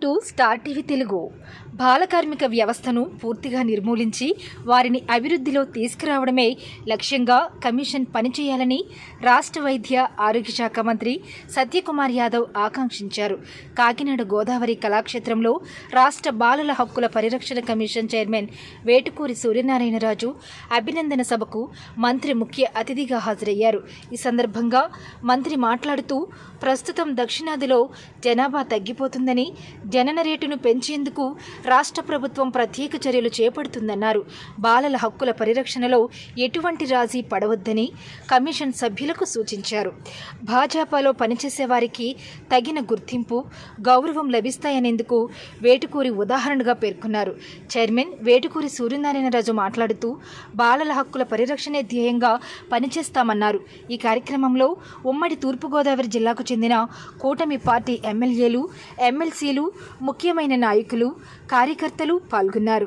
To Star TV Telugu. బాల కార్మిక వ్యవస్థను పూర్తిగా నిర్మూలించి వారిని అభివృద్ధిలో తీసుకురావడమే లక్ష్యంగా కమిషన్ పనిచేయాలని రాష్ట్ర వైద్య ఆరోగ్య శాఖ మంత్రి సత్యకుమార్ యాదవ్ ఆకాంక్షించారు. కాకినాడ గోదావరి కళాక్షేత్రంలో రాష్ట్ర బాలల హక్కుల పరిరక్షణ కమిషన్ చైర్మన్ వేటుకూరి సూర్యనారాయణరాజు అభినందన సభకు మంత్రి ముఖ్య అతిథిగా హాజరయ్యారు. ఈ సందర్భంగా మంత్రి మాట్లాడుతూ ప్రస్తుతం దక్షిణాదిలో జనాభా తగ్గిపోతుందని, జనన రేటును పెంచేందుకు రాష్ట్ర ప్రభుత్వం ప్రత్యేక చర్యలు చేపడుతుందన్నారు. బాలల హక్కుల పరిరక్షణలో ఎటువంటి రాజీ పడవద్దని కమిషన్ సభ్యులకు సూచించారు. భాజపాలో పనిచేసే వారికి తగిన గుర్తింపు, గౌరవం లభిస్తాయనేందుకు వేటుకూరి ఉదాహరణగా పేర్కొన్నారు. చైర్మన్ వేటుకూరి సూర్యనారాయణరాజు మాట్లాడుతూ బాలల హక్కుల పరిరక్షణే ధ్యేయంగా పనిచేస్తామన్నారు. ఈ కార్యక్రమంలో ఉమ్మడి తూర్పుగోదావరి జిల్లాకు చెందిన కూటమి పార్టీ ఎమ్మెల్యేలు, ఎమ్మెల్సీలు, ముఖ్యమైన నాయకులు, కార్యకర్తలు పాల్గొన్నారు.